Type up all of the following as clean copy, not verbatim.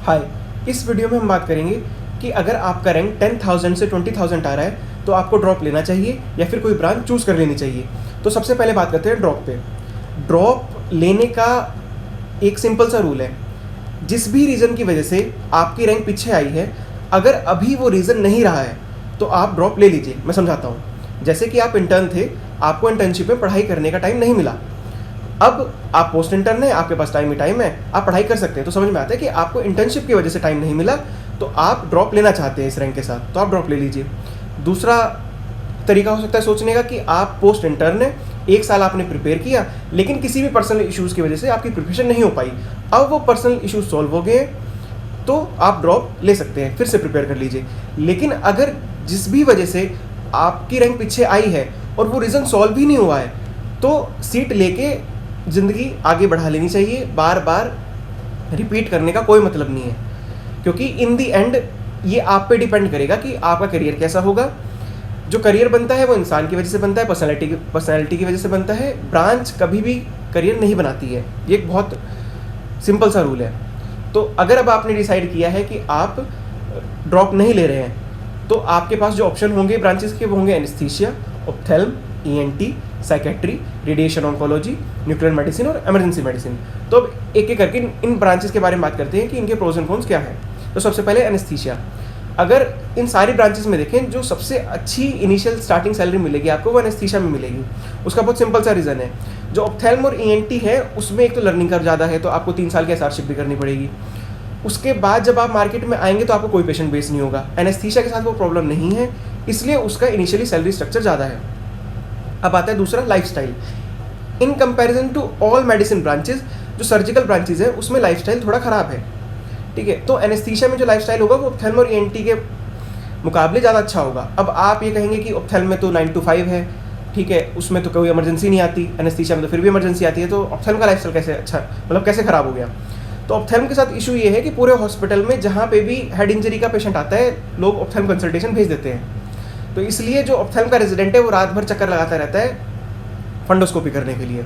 हाय, इस वीडियो में हम बात करेंगे कि अगर आपका रैंक 10,000 से 20,000 आ रहा है तो आपको ड्रॉप लेना चाहिए या फिर कोई ब्रांच चूज़ कर लेनी चाहिए। तो सबसे पहले बात करते हैं ड्रॉप पे। ड्रॉप लेने का एक सिंपल सा रूल है, जिस भी रीज़न की वजह से आपकी रैंक पीछे आई है, अगर अभी वो रीज़न नहीं रहा है तो आप ड्रॉप ले लीजिए। मैं समझाता हूँ। जैसे कि आप इंटर्न थे, आपको इंटर्नशिप में पढ़ाई करने का टाइम नहीं मिला। अब आप पोस्ट इंटर्न है, आपके पास टाइम ही टाइम है, आप पढ़ाई कर सकते हैं। तो समझ में आता है कि आपको इंटर्नशिप की वजह से टाइम नहीं मिला, तो आप ड्रॉप लेना चाहते हैं इस रैंक के साथ, तो आप ड्रॉप ले लीजिए। दूसरा तरीका हो सकता है सोचने का कि आप पोस्ट इंटर्न है, 1 साल आपने प्रिपेयर किया, लेकिन किसी भी पर्सनल इश्यूज़ की वजह से आपकी प्रिपरेशन नहीं हो पाई। अब वो पर्सनल इश्यूज सॉल्व हो गए तो आप ड्रॉप ले सकते हैं, फिर से प्रिपेयर कर लीजिए। लेकिन अगर जिस भी वजह से आपकी रैंक पीछे आई है और वो रीज़न सॉल्व भी नहीं हुआ है, तो सीट लेके ज़िंदगी आगे बढ़ा लेनी चाहिए। बार बार रिपीट करने का कोई मतलब नहीं है, क्योंकि इन दी एंड ये आप पे डिपेंड करेगा कि आपका करियर कैसा होगा। जो करियर बनता है वो इंसान की वजह से बनता है, पर्सनैलिटी की वजह से बनता है। ब्रांच कभी भी करियर नहीं बनाती है, ये एक बहुत सिंपल सा रूल है। तो अगर अब आपने डिसाइड किया है कि आप ड्रॉप नहीं ले रहे हैं, तो आपके पास जो ऑप्शन होंगे ब्रांचेस के वो होंगे anaesthesia, ophthalm, ENT, psychiatry, radiation oncology, nuclear medicine और इमरजेंसी मेडिसिन। तो अब एक एक करके इन ब्रांचेस के बारे में बात करते हैं कि इनके प्रोज एंड कॉन्स क्या है। तो सबसे पहले एनेस्थीसिया। अगर इन सारी ब्रांचेस में देखें, जो सबसे अच्छी इनिशियल स्टार्टिंग सैलरी मिलेगी आपको वो एनेस्थीसिया में मिलेगी। उसका बहुत सिंपल सा रीज़न है। जो ऑप्थेल्म और ईएनटी है उसमें एक तो लर्निंग कर्व ज़्यादा है, तो आपको 3 साल की एसआरशिप भी करनी पड़ेगी। उसके बाद जब आप मार्केट में आएंगे तो आपको कोई पेशेंट बेस नहीं होगा। एनेस्थीसिया के साथ वो प्रॉब्लम नहीं है, इसलिए उसका इनिशियली सैलरी स्ट्रक्चर ज़्यादा है। अब आता है दूसरा lifestyle. In comparison to all medicine branches, जो सर्जिकल ब्रांचेज है उसमें लाइफस्टाइल थोड़ा ख़राब है, ठीक है। तो एनेस्थीसिया में जो लाइफस्टाइल होगा वो ऑप्थेल्म और ईएनटी के मुकाबले ज़्यादा अच्छा होगा। अब आप ये कहेंगे कि ऑप्थेल्म में तो 9 to 5 है, ठीक है, उसमें तो कोई इमरजेंसी नहीं आती, एनेस्थीसिया में तो फिर भी इमरजेंसी आती है, तो ऑप्थेल्म का लाइफस्टाइल कैसे अच्छा, मतलब कैसे ख़राब हो गया। तो ऑप्थेल्म के साथ इशू ये है कि पूरे हॉस्पिटल में जहाँ पे भी हेड इंजरी का पेशेंट आता है, लोग ऑप्थेल्म कंसल्टेशन भेज देते हैं। तो इसलिए जो ऑप्थेल्म का रेजिडेंट है वो रात भर चक्कर लगाता रहता है फंडोस्कोपी करने के लिए।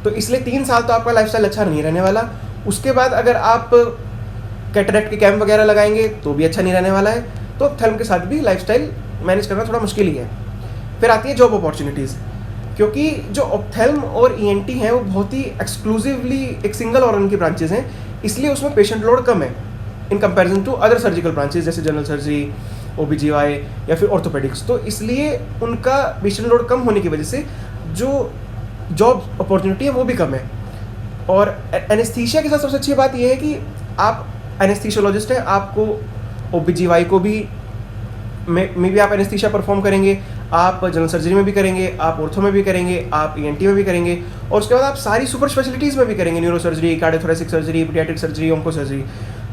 तो इसलिए 3 साल तो आपका लाइफस्टाइल अच्छा नहीं रहने वाला। उसके बाद अगर आप कैटरेक्ट के कैंप वगैरह लगाएंगे तो भी अच्छा नहीं रहने वाला है। तो ऑप्थेल्म के साथ भी लाइफस्टाइल मैनेज करना थोड़ा मुश्किल ही है। फिर आती है जॉब अपॉर्चुनिटीज़, क्योंकि जो ऑप्थेल्म और ईएनटी हैं वो बहुत ही एक्सक्लूसिवली एक सिंगल ऑर्गन की ब्रांचेज हैं, इसलिए उसमें पेशेंट लोड कम है in comparison to other surgical branches जैसे जनरल सर्जरी, ओबीजीवाई या फिर ऑर्थोपेडिक्स। तो इसलिए उनका पेशेंट लोड कम होने की वजह से जो जॉब अपॉर्चुनिटी है वो भी कम है। और एनेस्थीसिया के साथ सबसे अच्छी बात यह है कि आप एनेस्थीसियोलॉजिस्ट हैं, आपको ओबीजीवाई को भी में भी आप एनेस्थीसिया परफॉर्म करेंगे, आप जनरल सर्जरी में भी करेंगे, आप ऑर्थो में भी करेंगे, आप ईएनटी में भी करेंगे, और उसके बाद आप सारी सुपर स्पेशलिटीज़ में भी करेंगे, neuro surgery, cardiothoracic surgery, paediatric surgery, onco surgery.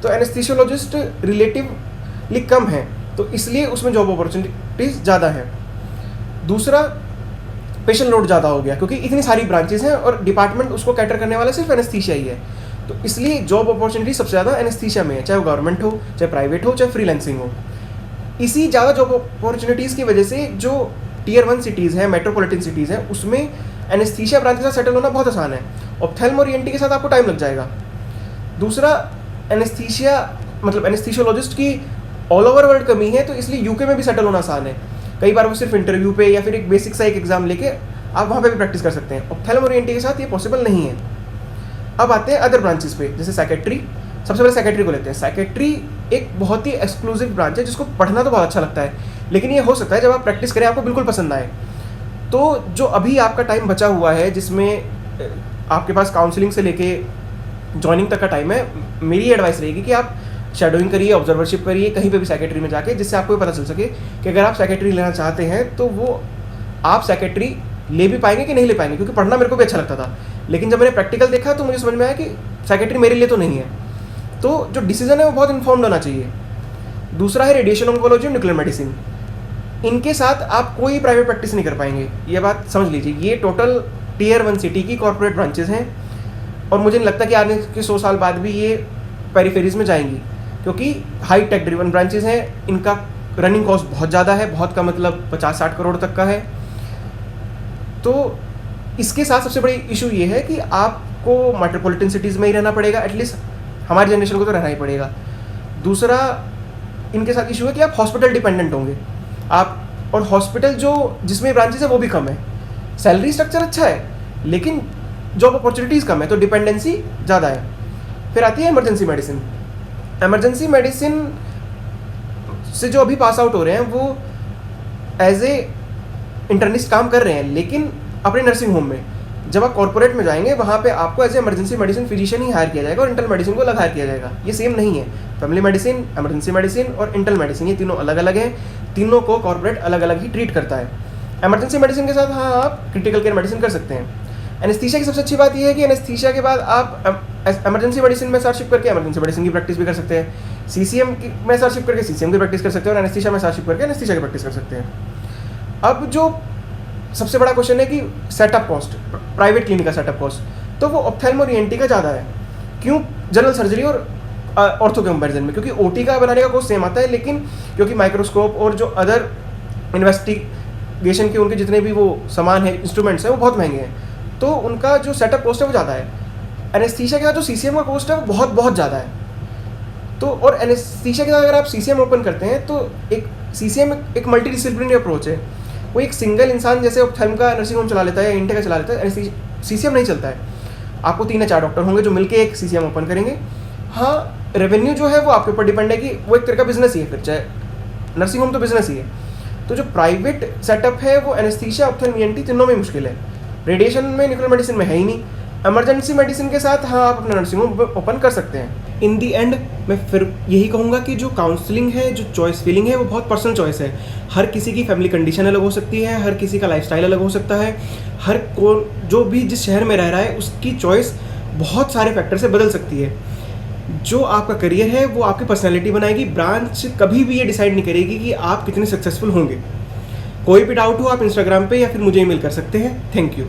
तो एनेस्थीसियोलॉजिस्ट रिलेटिवली कम है, तो इसलिए उसमें जॉब अपॉर्चुनिटीज़ ज़्यादा है। दूसरा, पेशेंट लोड ज़्यादा हो गया, क्योंकि इतनी सारी ब्रांचेज हैं और डिपार्टमेंट उसको कैटर करने वाला सिर्फ एनेस्थीसिया ही है। तो इसलिए जॉब अपॉर्चुनिटी सबसे ज़्यादा एनेस्थीसिया में है, चाहे वो गवर्नमेंट हो, चाहे प्राइवेट हो, चाहे फ्रीलांसिंग हो। इसी ज़्यादा जॉब अपॉर्चुनिटीज़ की वजह से जो Tier 1 सिटीज़ हैं, मेट्रोपॉलिटन सिटीज़ हैं, उसमें एनेस्थीसिया ब्रांच के साथ सेटल होना बहुत आसान है। ऑप्थेल्म और ईएनटी के साथ आपको टाइम लग जाएगा। दूसरा, एनेस्थीसिया मतलब एनेस्थीसियोलॉजिस्ट की ऑल ओवर वर्ल्ड कमी है, तो इसलिए यूके में भी सेटल होना आसान है। कई बार वो सिर्फ इंटरव्यू पे या फिर एक बेसिक सा एक एग्जाम लेके आप वहाँ पे भी प्रैक्टिस कर सकते हैं। ऑप्थेल्म और ईएनटी के साथ ये पॉसिबल नहीं है। अब आते हैं अदर ब्रांचेस पे, जैसे साइकेट्री। सबसे पहले साइकेट्री को लेते हैं। साइकेट्री एक बहुत ही एक्सक्लूसिव ब्रांच है जिसको पढ़ना तो बहुत अच्छा लगता है, लेकिन ये हो सकता है जब आप प्रैक्टिस करें आपको बिल्कुल पसंद आए। तो जो अभी आपका टाइम बचा हुआ है, जिसमें आपके पास काउंसलिंग से लेके ज्वाइनिंग तक का टाइम है, मेरी एडवाइस रहेगी कि आप शेडोइंग करिए, ऑब्जर्वरशिप करिए कहीं पे भी साइकेट्री में जाके, जिससे आपको पता चल सके कि अगर आप साइकेट्री लेना चाहते हैं तो वो आप साइकेट्री ले भी पाएंगे कि नहीं ले पाएंगे। क्योंकि पढ़ना मेरे को भी अच्छा लगता था, लेकिन जब मैंने प्रैक्टिकल देखा तो मुझे समझ में आया कि साइकेट्री मेरे लिए तो नहीं है। तो जो डिसीजन है वो बहुत इन्फॉर्म्ड होना चाहिए। दूसरा है रेडिएशन ऑन्कोलॉजी और न्यूक्लियर मेडिसिन। इनके साथ आप कोई प्राइवेट प्रैक्टिस नहीं कर पाएंगे, ये बात समझ लीजिए। ये टोटल Tier 1 सिटी की कॉर्पोरेट ब्रांचेज हैं, और मुझे नहीं लगता कि आने के 100 साल बाद भी ये पेरिफेरीज में जाएंगी, क्योंकि हाई टेक ड्रिवन ब्रांचेज हैं। इनका रनिंग कॉस्ट बहुत ज़्यादा है, बहुत का मतलब 50-60 करोड़ तक का है। तो इसके साथ सबसे बड़ी इशू ये है कि आपको मेट्रोपॉलिटन सिटीज़ में ही रहना पड़ेगा, एटलीस्ट हमारी जनरेशन को तो रहना ही पड़ेगा। दूसरा इनके साथ इशू है कि आप हॉस्पिटल डिपेंडेंट होंगे आप, और हॉस्पिटल जो जिसमें ब्रांचेस है वो भी कम है, सैलरी स्ट्रक्चर अच्छा है लेकिन जॉब अपॉर्चुनिटीज़ कम है, तो डिपेंडेंसी ज़्यादा है। फिर आती है इमरजेंसी मेडिसिन। इमरजेंसी मेडिसिन से जो अभी पास आउट हो रहे हैं वो एज ए इंटर्निस्ट काम कर रहे हैं, लेकिन अपने नर्सिंग होम में। जब आप कॉर्पोरेट में जाएंगे वहाँ पे आपको as a emergency medicine physician ही हायर किया जाएगा और इंटरनल मेडिसिन को अलग हायर किया जाएगा। ये सेम नहीं है। फैमिली मेडिसिन, इमरजेंसी मेडिसिन और इंटरनल मेडिसिन, ये तीनों अलग अलग हैं। तीनों को कॉर्पोरेट अलग अलग ही ट्रीट करता है। इमरजेंसी मेडिसिन के साथ हाँ आप क्रिटिकल केयर मेडिसिन कर सकते हैं। एनेस्थीसिया की सबसे अच्छी बात यह है कि एनेस्थीसिया के बाद आप इमरजेंसी मेडिसिन में सर्शिप करके इमरजेंसी मेडिसिन की प्रैक्टिस भी कर सकते हैं, सीसीएम में सर्शिप करके सीसीएम की प्रैक्टिस कर सकते हैं और एनेस्थीसिया में सर्शिप करके एनेस्थीसिया की प्रैक्टिस कर सकते हैं। अब जो सबसे बड़ा क्वेश्चन है कि सेटअप कॉस्ट, प्राइवेट क्लिनिक का सेटअप कॉस्ट, तो वो ऑप्थेल्म और ईएनटी का ज़्यादा है। क्यों? जनरल सर्जरी और ऑर्थो के कंपेरिजन में, क्योंकि ओटी का बनाने का कॉस्ट सेम आता है, लेकिन क्योंकि माइक्रोस्कोप और जो अदर इन्वेस्टिगेशन के उनके जितने भी वो सामान है, इंस्ट्रूमेंट्स हैं, वो बहुत महंगे हैं, तो उनका जो सेटअप कॉस्ट है वो ज़्यादा है। एनेस्थीसिया के साथ जो सीसीएम का कॉस्ट है वो बहुत बहुत ज़्यादा है। तो और एनेस्थीसिया के साथ अगर आप सीसीएम ओपन करते हैं तो एक सीसीएम एक मल्टी डिसिप्लिनरी अप्रोच है। वो एक सिंगल इंसान जैसे ऑप्थेल्म का नर्सिंग होम चला लेता है या इंटे का चला लेता है, सीसीएम नहीं चलता है। आपको 3 या 4 डॉक्टर होंगे जो मिलकर एक सीसीएम ओपन करेंगे। हाँ, रेवेन्यू जो है वो आपके ऊपर डिपेंड है कि वो एक तरह का बिजनेस ही है, फिर चाहे नर्सिंग होम तो बिजनेस ही है। तो जो प्राइवेट सेटअप है वो एनेस्थीसिया, ऑप्थेल्म, ईएनटी तीनों में मुश्किल है। रेडिएशन में, न्यूक्लियर मेडिसिन में है ही नहीं। इमरजेंसी मेडिसिन के साथ हाँ आप अपना नर्सिंग होम ओपन कर सकते हैं। इन दी एंड मैं फिर यही कहूँगा कि जो काउंसलिंग है, जो चॉइस फीलिंग है, वो बहुत पर्सनल चॉइस है। हर किसी की फैमिली कंडीशन अलग हो सकती है, हर किसी का लाइफस्टाइल अलग हो सकता है, हर को जो भी जिस शहर में रह रहा है उसकी चॉइस बहुत सारे फैक्टर से बदल सकती है। जो आपका करियर है वो आपकी पर्सनैलिटी बनाएगी। ब्रांच कभी भी ये डिसाइड नहीं करेगी कि आप कितने सक्सेसफुल होंगे। कोई भी डाउट हो आप इंस्टाग्राम पे या फिर मुझे ईमेल कर सकते हैं। Thank you.